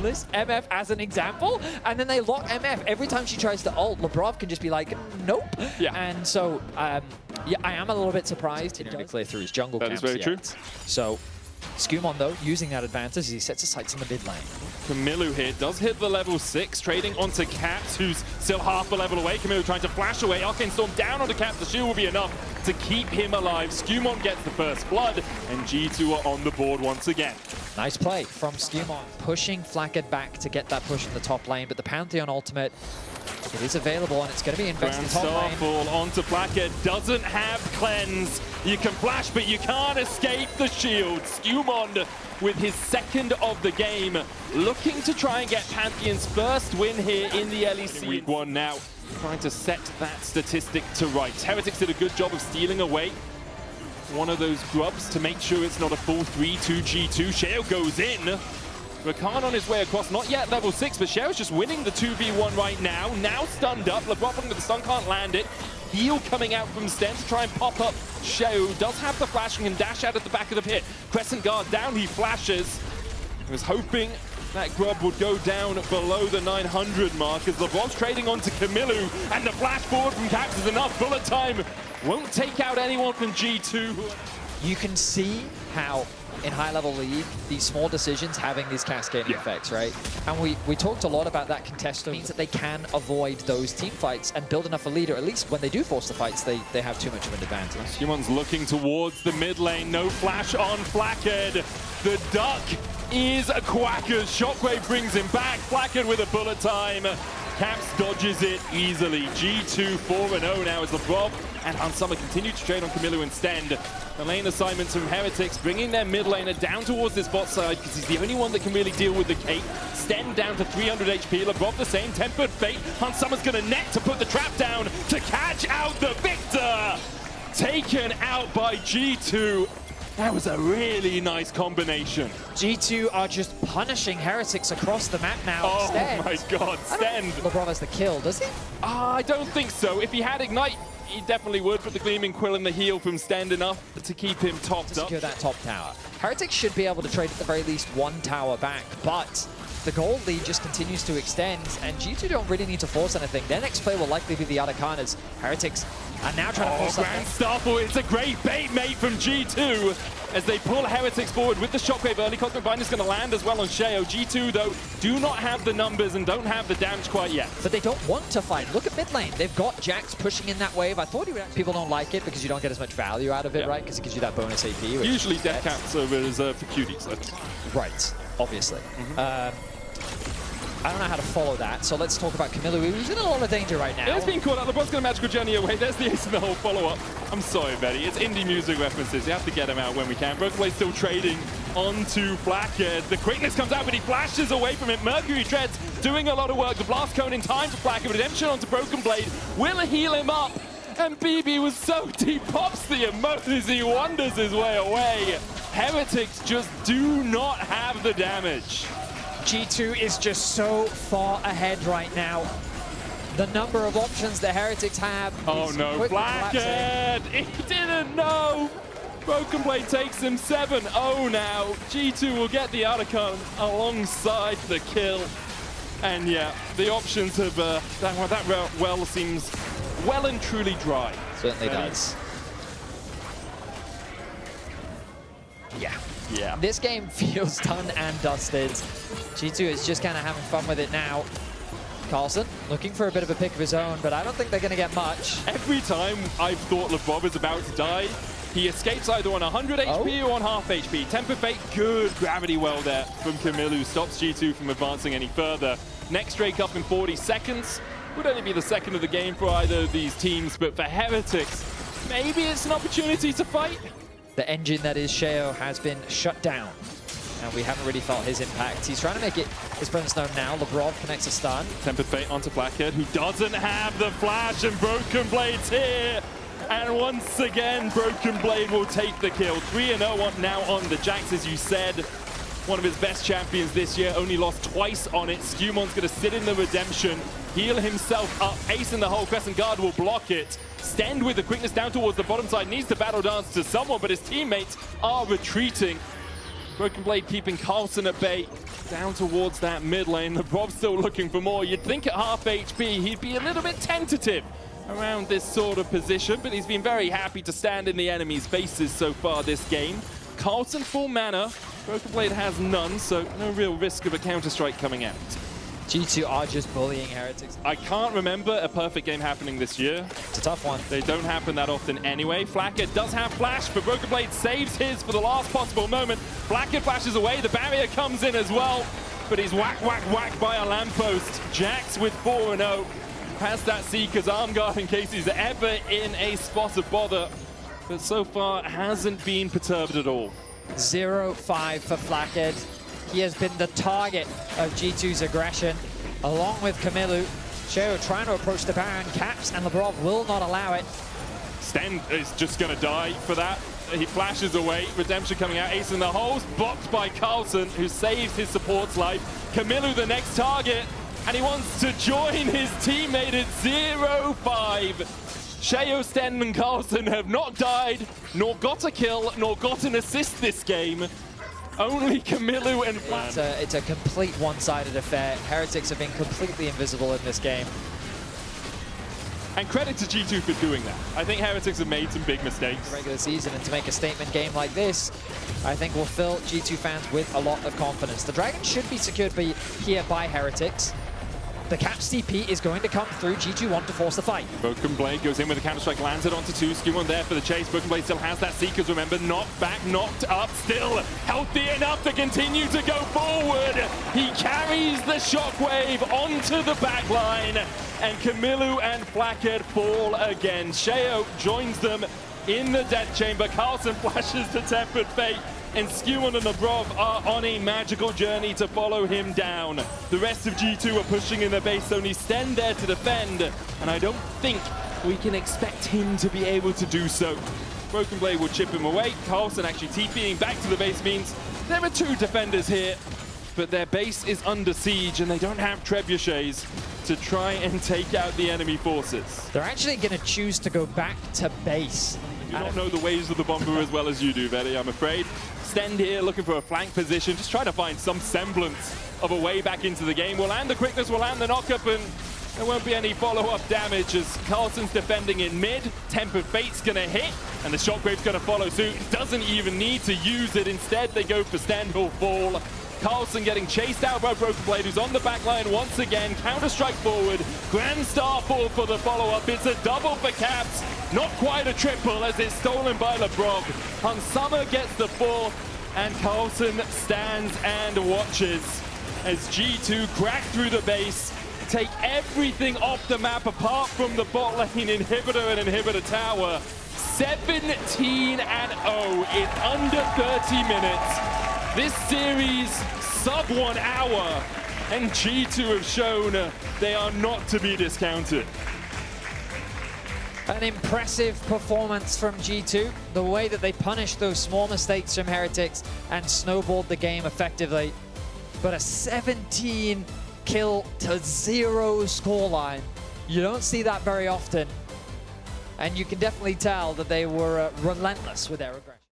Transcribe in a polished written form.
list MF as an example, and then they lock MF. Every time she tries to ult, Labrov can just be like, nope. Yeah. And so, yeah, I am a little bit surprised he didn't clear through his jungle camps very yet. true. So, SkewMond, though, using that advantage as he sets his sights in the mid lane. Kamiloo here does hit the level 6, trading onto Caps, who's still half a level away. Kamiloo trying to flash away. Arcane Storm down onto Caps. The shield will be enough to keep him alive. SkewMond gets the first blood, and G2 are on the board once again. Nice play from SkewMond, pushing Flakked back to get that push in the top lane, but the Pantheon ultimate, it is available, and it's going to be invested top lane. Starfall onto Flakked, doesn't have cleanse. You can flash, but you can't escape the shield. SkewMond with his second of the game, looking to try and get Pantheon's first win here in the LEC. Week 1 now, trying to set that statistic to rights. Heretics did a good job of stealing away one of those grubs to make sure it's not a full 3-2 G2. Sheo goes in. Rakan on his way across, not yet level 6, but Sheo's just winning the 2v1 right now. Now stunned up, Labrov with the stun can't land it. Heal coming out from Stend to try and pop up. Sheo does have the flash and can dash out at the back of the pit. Crescent guard down, he flashes. He was hoping that grub would go down below the 900 mark as Labrov's trading onto Kamiloo, and the flash forward from Caps is enough. Bullet time won't take out anyone from G2. You can see how in high-level League, these small decisions having these cascading effects, right? And we talked a lot about that contest. It means that they can avoid those team fights and build enough a lead, or at least when they do force the fights, they have too much of an advantage. SkewMond's looking towards the mid lane. No flash on Flakked. The duck is a Quackers. Shockwave brings him back. Flakked with a bullet time. Caps dodges it easily. G2 4-0 now as Labrov and Hansama continue to trade on Kamiloo and Stend. The lane assignments from Heretics, bringing their mid laner down towards this bot side because he's the only one that can really deal with the cape. Stend down to 300 HP, Labrov the same, Tempered Fate. Hansama's going to net to put the trap down to catch out the Viktor. Taken out by G2. That was a really nice combination. G2 are just punishing Heretics across the map now. Oh Stend. my god, Stend. Labrov has the kill, does he? I don't think so. If he had Ignite, he definitely would, but the Gleaming Quill and the heal from Stend enough to keep him topped up. Secure that top tower. Heretics should be able to trade at the very least one tower back, but the gold lead just continues to extend, and G2 don't really need to force anything. Their next play will likely be the Arcanas. Heretics are now trying to force Grand Starfall, it's a great bait mate from G2 as they pull Heretics forward with the Shockwave early. Cosmic Bind is going to land as well on Sheo. G2, though, do not have the numbers and don't have the damage quite yet. But they don't want to fight. Look at mid lane. They've got Jax pushing in that wave. I thought he would. People don't like it because you don't get as much value out of it, right? Because it gives you that bonus AP. Usually death caps are reserved for cuties, though. Right, obviously. I don't know how to follow that, so let's talk about Kamiloo, who's in a lot of danger right now. It's been caught out. LeBron's going to magical journey away. There's the ace in the whole follow-up. I'm sorry, Betty. It's indie music references. You have to get them out when we can. Broken Blade still trading onto Flakked. The quickness comes out, but he flashes away from it. Mercury Treads doing a lot of work. The blast cone in time for Flakked. Redemption onto Broken Blade will heal him up. And BB was so deep, pops the emote as he wanders his way away. Heretics just do not have the damage. G2 is just so far ahead right now. The number of options the Heretics have. Oh no, Flakked! He didn't know! Broken Blade takes him 7-0 now. G2 will get the Arcan alongside the kill. And yeah, the options have, that well seems well and truly dry. Certainly does. Yeah. This game feels done and dusted. G2 is just kind of having fun with it now. Carlsen looking for a bit of a pick of his own, but I don't think they're going to get much. Every time I've thought Labrov is about to die, he escapes either on 100 HP or on half HP. Temper Fate, good gravity well there from Kamiloo. Stops G2 from advancing any further. Next Drake up in 40 seconds. Would only be the second of the game for either of these teams, but for Heretics, maybe it's an opportunity to fight. The engine that is Sheo has been shut down, and we haven't really felt his impact. He's trying to make his presence known now. Labrov connects a stun. Tempered Fate onto Flakked, who doesn't have the flash, and Broken Blade's here. And once again, Broken Blade will take the kill. 3-0 now on the Jax, as you said. One of his best champions this year, only lost twice on it. SkewMond's going to sit in the redemption, heal himself up. Ace in the hole, Crescent Guard will block it. Stend with the quickness down towards the bottom side, needs to battle dance to someone, but his teammates are retreating. Broken Blade keeping Carlsen at bay. down towards that mid lane. Labrov's still looking for more. You'd think at half HP he'd be a little bit tentative around this sort of position, but he's been very happy to stand in the enemy's faces so far this game. Carlsen full mana. Broken Blade has none, so no real risk of a counter-strike coming out. G2 are just bullying Heretics. I can't remember a perfect game happening this year. It's a tough one. They don't happen that often anyway. Flakked does have flash, but Broken Blade saves his for the last possible moment. Flakked flashes away, the barrier comes in as well, but he's whacked by a lamppost. Jax with 4-0 has that Seeker's arm guard in case he's ever in a spot of bother, but so far hasn't been perturbed at all. 0-5 for Flakked. He has been the target of G2's aggression, along with Kamiloo. Sheo trying to approach the Baron, Caps, and Labrov will not allow it. Stend is just going to die for that. He flashes away. Redemption coming out. Ace in the holes, blocked by Carlsen, who saves his support's life. Kamiloo the next target, and he wants to join his teammate at 0-5. Sheo, Stend, and Carlsen have not died, nor got a kill, nor got an assist this game. Only Kamiloo and Flakked. It's a complete one-sided affair. Heretics have been completely invisible in this game. And credit to G2 for doing that. I think Heretics have made some big mistakes. Regular season, and to make a statement game like this, I think will fill G2 fans with a lot of confidence. The Dragon should be secured here by Heretics. The Caps TP is going to come through. G2 want to force the fight. Broken Blade goes in with a counter-strike, lands it onto 2. SkewMond there for the chase. Broken Blade still has that Seekers, remember. Knocked back, knocked up, still healthy enough to continue to go forward. He carries the shockwave onto the back line, and Kamiloo and Flakked fall again. Sheo joins them in the death chamber. Carlsen flashes to Tempered Fate, and SkewMond and Labrov are on a magical journey to follow him down. The rest of G2 are pushing in their base, only Stend there to defend, and I don't think we can expect him to be able to do so. Broken Blade will chip him away. Carlsen actually TPing back to the base means there are 2 defenders here, but their base is under siege, and they don't have trebuchets to try and take out the enemy forces. They're actually going to choose to go back to base. I do not know the ways of the Bomber as well as you do, Vedi, I'm afraid. Stend here looking for a flank position, just trying to find some semblance of a way back into the game. We'll land the quickness, we'll land the knockup, and there won't be any follow-up damage as Carlsen's defending in mid. Tempered Fate's going to hit, and the Shockwave's going to follow suit. Doesn't even need to use it. Instead, they go for Stend, who'll fall. Carlsen getting chased out by Broken Blade, who's on the back line once again. Counter-strike forward. Grand Star fall for the follow-up. It's a double for Caps. Not quite a triple as it's stolen by Labrov. Hansama gets the 4th, and Carlsen stands and watches as G2 crack through the base, take everything off the map apart from the bot lane inhibitor and inhibitor tower. 17-0 in under 30 minutes. This series, sub 1 hour, and G2 have shown they are not to be discounted. An impressive performance from G2. The way that they punished those small mistakes from Heretics and snowballed the game effectively. But a 17 kill to 0 scoreline. You don't see that very often. And you can definitely tell that they were relentless with their aggression.